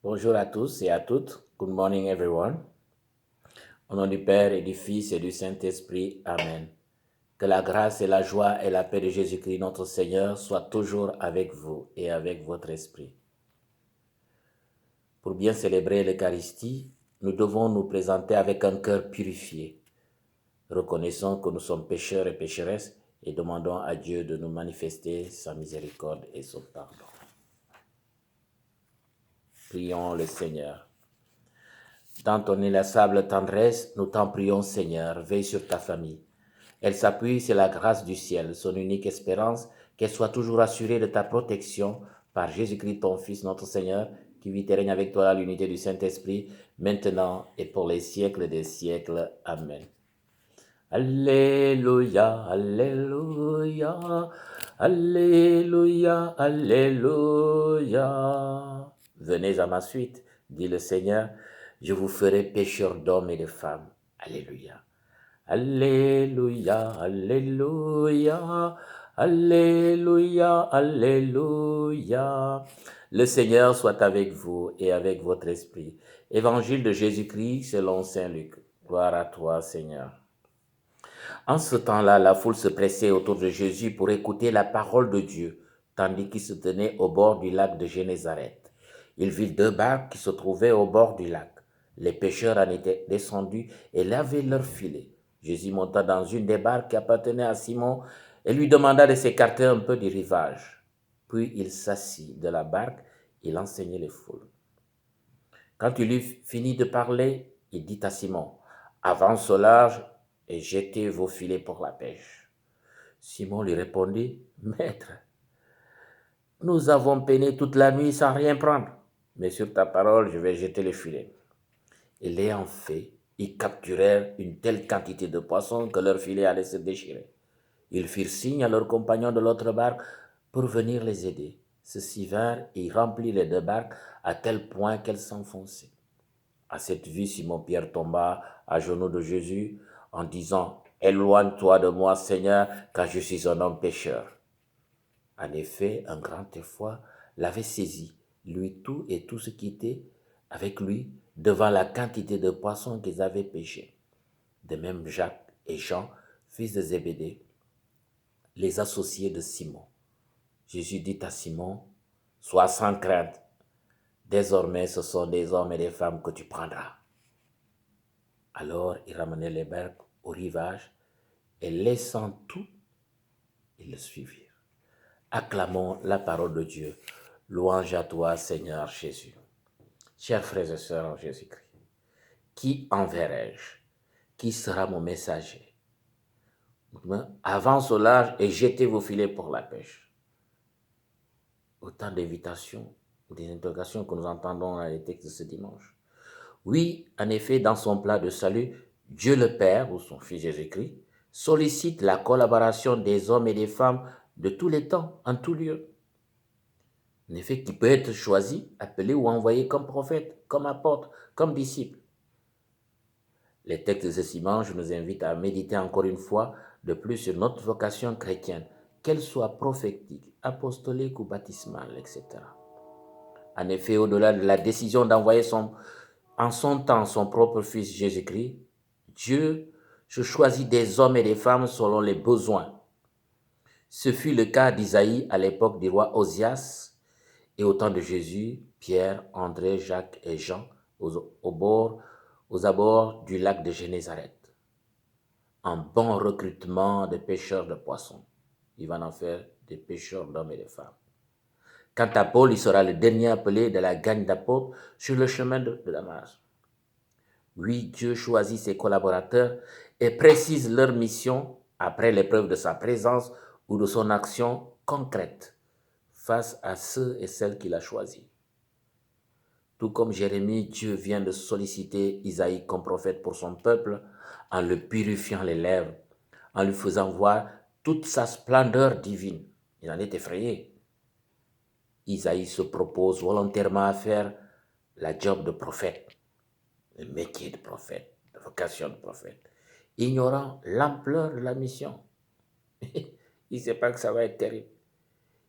Bonjour à tous et à toutes. Good morning, everyone. Au nom du Père et du Fils et du Saint-Esprit. Amen. Que la grâce et la joie et la paix de Jésus-Christ, notre Seigneur, soient toujours avec vous et avec votre esprit. Pour bien célébrer l'Eucharistie, nous devons nous présenter avec un cœur purifié. Reconnaissons que nous sommes pécheurs et pécheresses et demandons à Dieu de nous manifester sa miséricorde et son pardon. Prions le Seigneur. Dans ton inlassable tendresse, nous t'en prions, Seigneur, veille sur ta famille. Elle s'appuie sur la grâce du ciel, son unique espérance, qu'elle soit toujours assurée de ta protection par Jésus-Christ, ton Fils, notre Seigneur, qui vit et règne avec toi à l'unité du Saint-Esprit, maintenant et pour les siècles des siècles. Amen. Alléluia, Alléluia, Alléluia, Alléluia. Venez à ma suite, dit le Seigneur, je vous ferai pécheurs d'hommes et de femmes. Alléluia. Alléluia, Alléluia, Alléluia, Alléluia. Le Seigneur soit avec vous et avec votre esprit. Évangile de Jésus-Christ selon Saint Luc. Gloire à toi, Seigneur. En ce temps-là, la foule se pressait autour de Jésus pour écouter la parole de Dieu, tandis qu'il se tenait au bord du lac de Génézareth. Il vit deux barques qui se trouvaient au bord du lac. Les pêcheurs en étaient descendus et lavaient leurs filets. Jésus monta dans une des barques qui appartenait à Simon et lui demanda de s'écarter un peu du rivage. Puis il s'assit de la barque et il enseignait les foules. Quand il eut fini de parler, il dit à Simon, « Avance au large et jetez vos filets pour la pêche. » Simon lui répondit, « Maître, nous avons peiné toute la nuit sans rien prendre, mais sur ta parole, je vais jeter les filets. » Et l'ayant fait, ils capturèrent une telle quantité de poissons que leurs filets allaient se déchirer. Ils firent signe à leurs compagnons de l'autre barque pour venir les aider. Ceux-ci vinrent et remplirent les deux barques à tel point qu'elles s'enfonçaient. À cette vue, Simon-Pierre tomba à genoux de Jésus en disant, « Éloigne-toi de moi, Seigneur, car je suis un homme pécheur. » En effet, un grand effroi l'avait saisi, lui tout et tout ce qui était avec lui, devant la quantité de poissons qu'ils avaient pêchés. De même, Jacques et Jean, fils de Zébédée, les associés de Simon. Jésus dit à Simon, « Sois sans crainte, désormais ce sont des hommes et des femmes que tu prendras. » Alors ils ramenaient les barques au rivage et laissant tout, ils le suivirent. Acclamons la parole de Dieu. Louange à toi, Seigneur Jésus. Chers frères et sœurs en Jésus-Christ, qui enverrai-je? Qui sera mon messager? Avance au large et jetez vos filets pour la pêche. Autant d'invitations ou des interrogations que nous entendons dans les textes de ce dimanche. Oui, en effet, dans son plan de salut, Dieu le Père, ou son Fils Jésus-Christ, sollicite la collaboration des hommes et des femmes de tous les temps, en tout lieu. En effet, qui peut être choisi, appelé ou envoyé comme prophète, comme apôtre, comme disciple. Les textes de ce dimanche nous invitent à méditer encore une fois de plus sur notre vocation chrétienne, qu'elle soit prophétique, apostolique ou baptismale, etc. En effet, au-delà de la décision d'envoyer en son temps son propre Fils Jésus-Christ, Dieu se choisit des hommes et des femmes selon les besoins. Ce fut le cas d'Isaïe à l'époque du roi Osias et au temps de Jésus, Pierre, André, Jacques et Jean aux abords du lac de Génézareth. Un bon recrutement de pêcheurs de poissons. Il va en faire des pêcheurs d'hommes et de femmes. Quant à Paul, il sera le dernier appelé de la gang d'apôtres sur le chemin de Damas. Oui, Dieu choisit ses collaborateurs et précise leur mission après l'épreuve de sa présence ou de son action concrète face à ceux et celles qu'il a choisis. Tout comme Jérémie, Dieu vient de solliciter Isaïe comme prophète pour son peuple en le purifiant les lèvres, en lui faisant voir toute sa splendeur divine. Il en est effrayé. Isaïe se propose volontairement à faire la job de prophète, le métier de prophète, la vocation de prophète, ignorant l'ampleur de la mission. Il ne sait pas que ça va être terrible.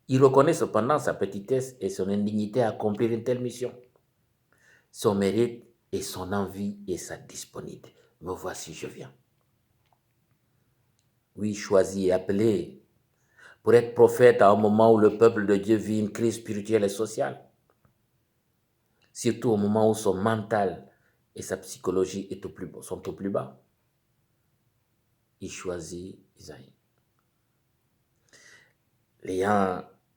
Il reconnaît cependant sa petitesse et son indignité à accomplir une telle mission. son mérite et son envie et sa disponibilité. Me voici, je viens. Oui, choisi et appelé pour être prophète à un moment où le peuple de Dieu vit une crise spirituelle et sociale. Surtout au moment où son mental et sa psychologie sont au plus bas. Il choisit Isaïe.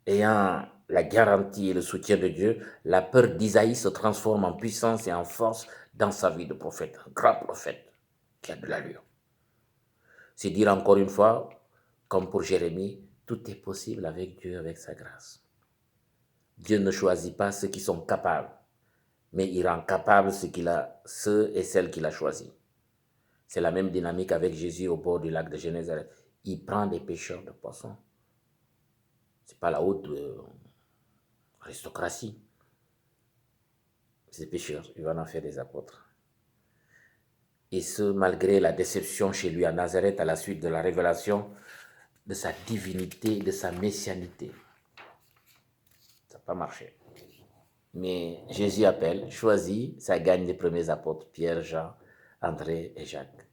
Ayant la garantie et le soutien de Dieu, la peur d'Isaïe se transforme en puissance et en force dans sa vie de prophète, un grand prophète qui a de l'allure. C'est dire encore une fois, comme pour Jérémie, tout est possible avec Dieu, avec sa grâce. Dieu ne choisit pas ceux qui sont capables, mais il rend capables ceux et celles qu'il a choisis. C'est la même dynamique avec Jésus au bord du lac de Génézareth. Il prend des pêcheurs de poissons. Ce n'est pas la haute aristocratie. Ces pêcheurs, il va en faire des apôtres. Et ce, malgré la déception chez lui à Nazareth à la suite de la révélation de sa divinité, de sa messianité. Ça n'a pas marché. Mais Jésus appelle, choisit, ça gagne les premiers apôtres, Pierre, Jean, André et Jacques.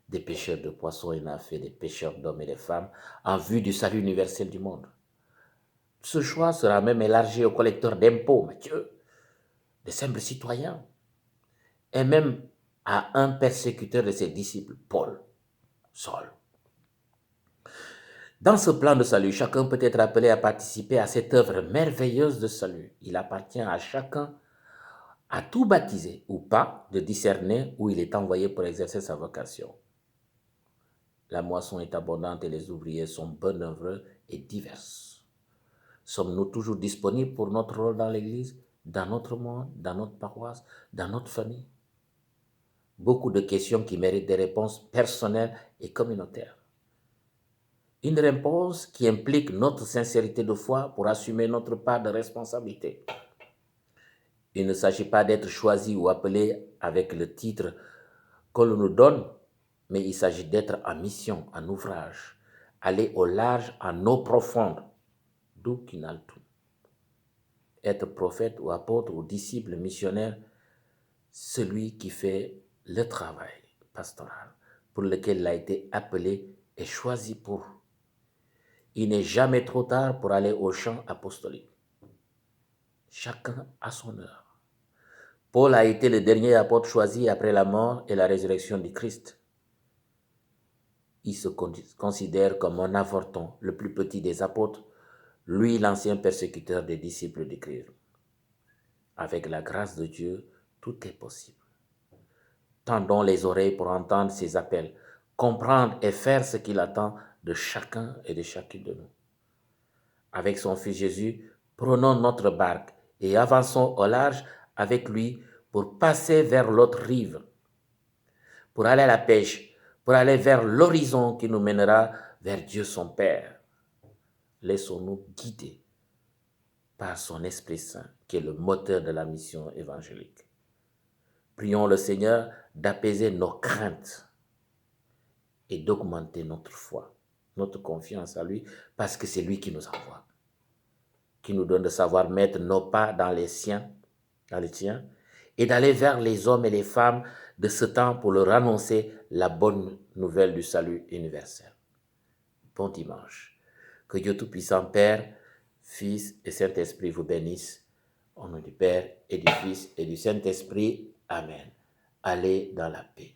Des pêcheurs de poissons, il en a fait des pêcheurs d'hommes et de femmes en vue du salut universel du monde. Ce choix sera même élargi aux collecteurs d'impôts, Matthieu, des simples citoyens, et même à un persécuteur de ses disciples, Paul, Saul. Dans ce plan de salut, chacun peut être appelé à participer à cette œuvre merveilleuse de salut. Il appartient à chacun, à tout baptisé ou pas, de discerner où il est envoyé pour exercer sa vocation. La moisson est abondante et les ouvriers sont bonheureux et divers. Sommes-nous toujours disponibles pour notre rôle dans l'Église, dans notre monde, dans notre paroisse, dans notre famille? Beaucoup de questions qui méritent des réponses personnelles et communautaires. Une réponse qui implique notre sincérité de foi pour assumer notre part de responsabilité. Il ne s'agit pas d'être choisi ou appelé avec le titre qu'on nous donne, mais il s'agit d'être en mission, en ouvrage, aller au large, en eau profonde, d'où qu'il n'a tout. Être prophète ou apôtre ou disciple missionnaire, celui qui fait le travail pastoral pour lequel il a été appelé et choisi pour. Il n'est jamais trop tard pour aller au champ apostolique. Chacun a son heure. Paul a été le dernier apôtre choisi après la mort et la résurrection du Christ. Il se considère comme un avorton, le plus petit des apôtres, lui l'ancien persécuteur des disciples de Christ. Avec la grâce de Dieu, tout est possible. Tendons les oreilles pour entendre ses appels, comprendre et faire ce qu'il attend de chacun et de chacune de nous. Avec son Fils Jésus, prenons notre barque et avançons au large avec lui pour passer vers l'autre rive, pour aller à la pêche, pour aller vers l'horizon qui nous mènera vers Dieu son Père. Laissons-nous guider par son Esprit Saint, qui est le moteur de la mission évangélique. Prions le Seigneur d'apaiser nos craintes et d'augmenter notre foi, notre confiance à lui, parce que c'est lui qui nous envoie, qui nous donne de savoir mettre nos pas dans les siens, dans les tiens, et d'aller vers les hommes et les femmes de ce temps pour leur annoncer la bonne nouvelle du salut universel. Bon dimanche. Que Dieu Tout-Puissant, Père, Fils et Saint-Esprit vous bénissent. Au nom du Père et du Fils et du Saint-Esprit. Amen. Allez dans la paix.